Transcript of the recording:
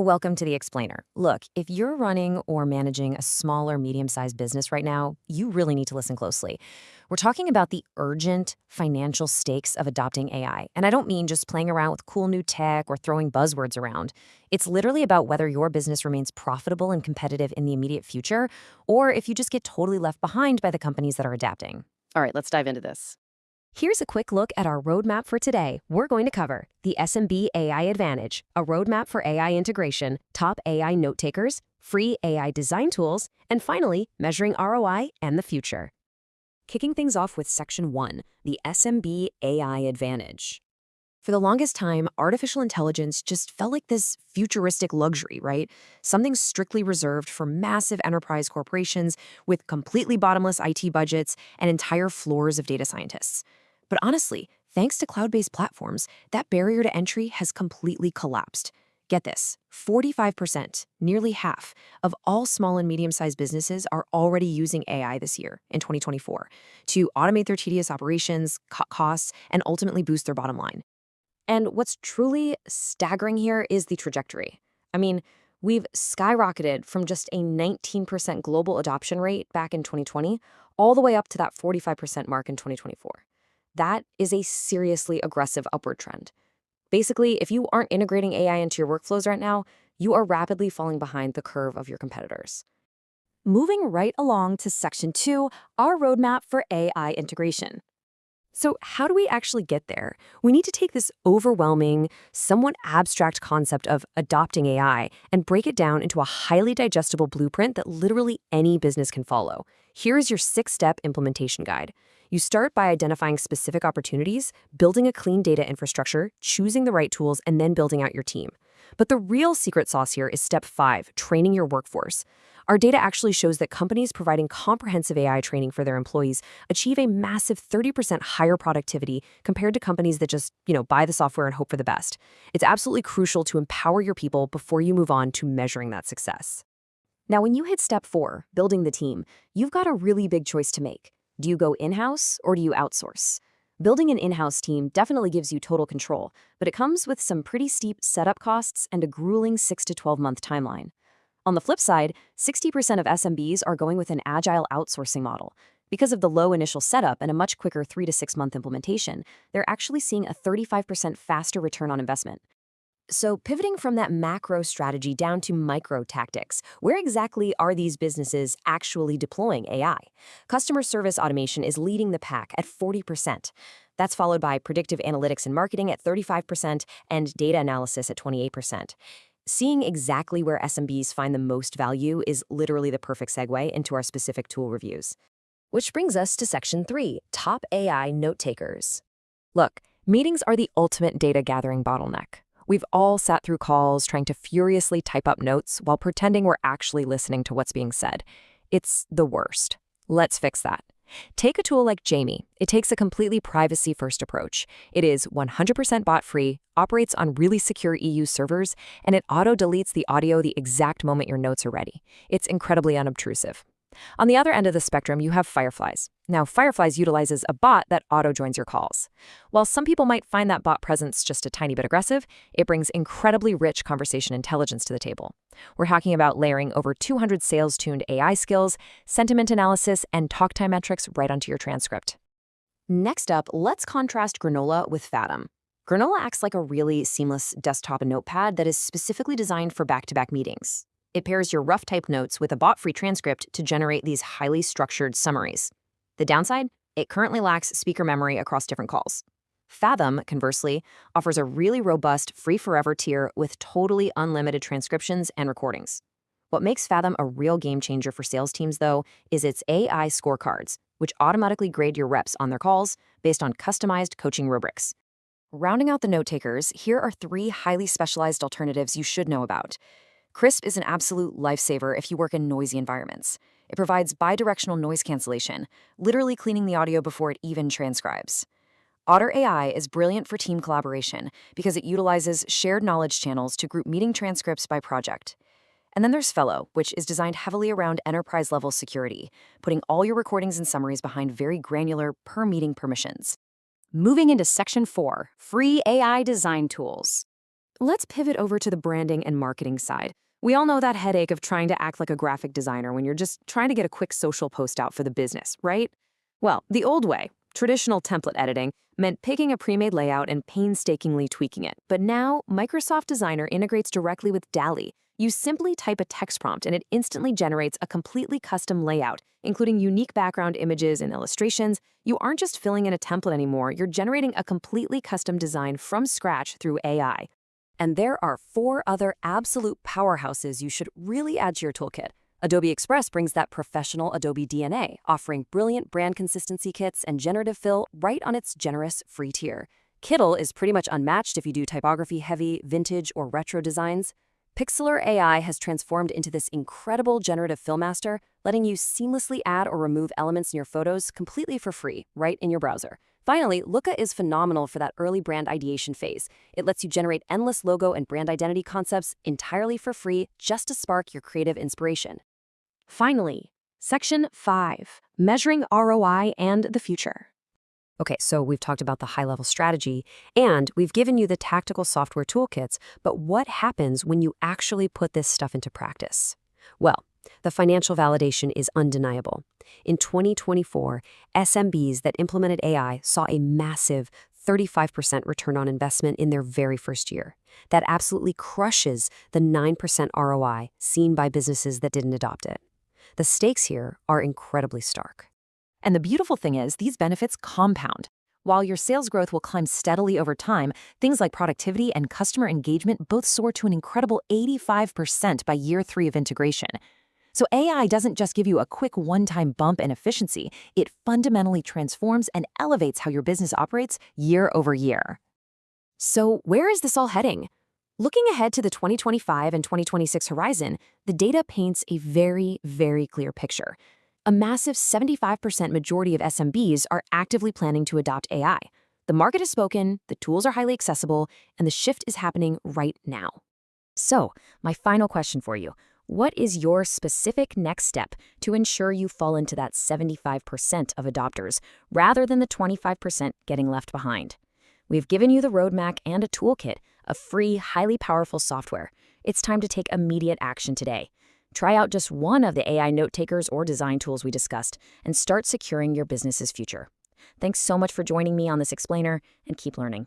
Welcome to the Explainer. Look, if you're running or managing a small or medium-sized business right now, you really need to listen closely. We're talking about the urgent financial stakes of adopting AI. And I don't mean just playing around with cool new tech or throwing buzzwords around. It's literally about whether your business remains profitable and competitive in the immediate future, or if you just get totally left behind by the companies that are adapting. All right, let's dive into this. Here's a quick look at our roadmap for today. We're going to cover the SMB AI Advantage, a roadmap for AI integration, top AI note takers, free AI design tools, and finally, measuring ROI and the future. Kicking things off with Section 1, the SMB AI Advantage. For the longest time, artificial intelligence just felt like this futuristic luxury, right? Something strictly reserved for massive enterprise corporations with completely bottomless IT budgets and entire floors of data scientists. But honestly, thanks to cloud-based platforms, that barrier to entry has completely collapsed. Get this, 45%, nearly half, of all small and medium-sized businesses are already using AI this year, in 2024, to automate their tedious operations, cut costs, and ultimately boost their bottom line. And what's truly staggering here is the trajectory. I mean, we've skyrocketed from just a 19% global adoption rate back in 2020 all the way up to that 45% mark in 2024. That is a seriously aggressive upward trend. Basically, if you aren't integrating AI into your workflows right now, you are rapidly falling behind the curve of your competitors. Moving right along to Section 2, our roadmap for AI integration. So how do we actually get there? We need to take this overwhelming, somewhat abstract concept of adopting AI and break it down into a highly digestible blueprint that literally any business can follow. Here's your 6-step implementation guide. You start by identifying specific opportunities, building a clean data infrastructure, choosing the right tools, and then building out your team. But the real secret sauce here is step 5, training your workforce. Our data actually shows that companies providing comprehensive AI training for their employees achieve a massive 30% higher productivity compared to companies that just, buy the software and hope for the best. It's absolutely crucial to empower your people before you move on to measuring that success. Now, when you hit step 4, building the team, you've got a really big choice to make. Do you go in-house or do you outsource? Building an in-house team definitely gives you total control, but it comes with some pretty steep setup costs and a grueling 6 to 12-month timeline. On the flip side, 60% of SMBs are going with an agile outsourcing model. Because of the low initial setup and a much quicker 3 to 6 month implementation, they're actually seeing a 35% faster return on investment. So pivoting from that macro strategy down to micro tactics, where exactly are these businesses actually deploying AI? Customer service automation is leading the pack at 40%. That's followed by predictive analytics and marketing at 35% and data analysis at 28%. Seeing exactly where SMBs find the most value is literally the perfect segue into our specific tool reviews. Which brings us to Section 3, top AI note takers. Look, meetings are the ultimate data gathering bottleneck. We've all sat through calls trying to furiously type up notes while pretending we're actually listening to what's being said. It's the worst. Let's fix that. Take a tool like Jamie. It takes a completely privacy-first approach. It is 100% bot-free, operates on really secure EU servers, and it auto-deletes the audio the exact moment your notes are ready. It's incredibly unobtrusive. On the other end of the spectrum, you have Fireflies. Now, Fireflies utilizes a bot that auto-joins your calls. While some people might find that bot presence just a tiny bit aggressive, it brings incredibly rich conversation intelligence to the table. We're talking about layering over 200 sales-tuned AI skills, sentiment analysis, and talk time metrics right onto your transcript. Next up, let's contrast Granola with Fathom. Granola acts like a really seamless desktop notepad that is specifically designed for back-to-back meetings. It pairs your rough-typed notes with a bot-free transcript to generate these highly structured summaries. The downside? It currently lacks speaker memory across different calls. Fathom, conversely, offers a really robust free-forever tier with totally unlimited transcriptions and recordings. What makes Fathom a real game-changer for sales teams, though, is its AI scorecards, which automatically grade your reps on their calls based on customized coaching rubrics. Rounding out the note-takers, here are 3 highly specialized alternatives you should know about. Crisp is an absolute lifesaver if you work in noisy environments. It provides bidirectional noise cancellation, literally cleaning the audio before it even transcribes. Otter AI is brilliant for team collaboration because it utilizes shared knowledge channels to group meeting transcripts by project. And then there's Fellow, which is designed heavily around enterprise-level security, putting all your recordings and summaries behind very granular per-meeting permissions. Moving into Section 4, free AI design tools. let's pivot over to the branding and marketing side. We all know that headache of trying to act like a graphic designer when you're just trying to get a quick social post out for the business, right? Well, the old way, traditional template editing, meant picking a pre-made layout and painstakingly tweaking it. But now, Microsoft Designer integrates directly with DALL-E. You simply type a text prompt and it instantly generates a completely custom layout, including unique background images and illustrations. You aren't just filling in a template anymore, you're generating a completely custom design from scratch through AI. And there are 4 other absolute powerhouses you should really add to your toolkit. Adobe Express brings that professional Adobe DNA, offering brilliant brand consistency kits and generative fill right on its generous free tier. Kittl is pretty much unmatched if you do typography-heavy, vintage, or retro designs. Pixlr AI has transformed into this incredible generative fill master, letting you seamlessly add or remove elements in your photos completely for free, right in your browser. Finally, Looka is phenomenal for that early brand ideation phase. It lets you generate endless logo and brand identity concepts entirely for free just to spark your creative inspiration. Finally, Section 5, Measuring ROI and the Future. Okay, so we've talked about the high-level strategy, and we've given you the tactical software toolkits, but what happens when you actually put this stuff into practice? Well, the financial validation is undeniable. In 2024, SMBs that implemented AI saw a massive 35% return on investment in their very first year. That absolutely crushes the 9% ROI seen by businesses that didn't adopt it. The stakes here are incredibly stark. And the beautiful thing is, these benefits compound. While your sales growth will climb steadily over time, things like productivity and customer engagement both soar to an incredible 85% by year 3 of integration. So AI doesn't just give you a quick one-time bump in efficiency, it fundamentally transforms and elevates how your business operates year over year. So where is this all heading? Looking ahead to the 2025 and 2026 horizon, the data paints a very, very clear picture. A massive 75% majority of SMBs are actively planning to adopt AI. The market has spoken, the tools are highly accessible, and the shift is happening right now. So, my final question for you. What is your specific next step to ensure you fall into that 75% of adopters, rather than the 25% getting left behind? We've given you the roadmap and a toolkit of free, highly powerful software. It's time to take immediate action today. Try out just one of the AI note takers or design tools we discussed and start securing your business's future. Thanks so much for joining me on this explainer, and keep learning.